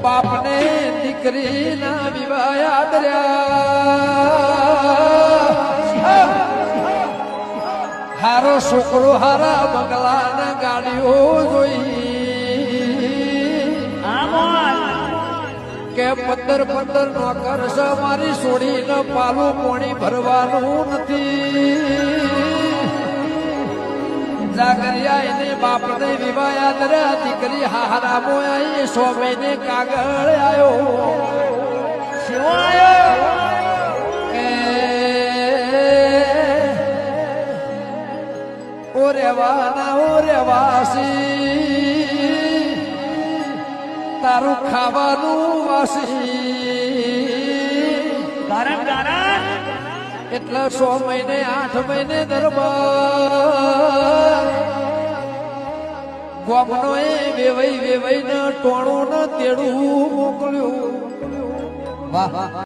બાપને દીકરી ના વિવાહ યાદ રહ્યા હારો છોકરો હારા બંગલા ના ગાડીઓ જોઈ કે 15 નોકર છે મારી છોડીને પાલું પોણી ભરવાનું નથી જાગરિયા એને બાપને વિવાહ યાદ રહ્યા દીકરી હારા મોયા 100 મહિને કાગળ આવ્યો ઓ રેવાસી તારું ખાવાનું વાસી એટલે 100 મહિને 8 મહિને દરબાર ગોમનો એ વેવાઈ ને ટોણું ને તેડું મોકલ્યું વાહ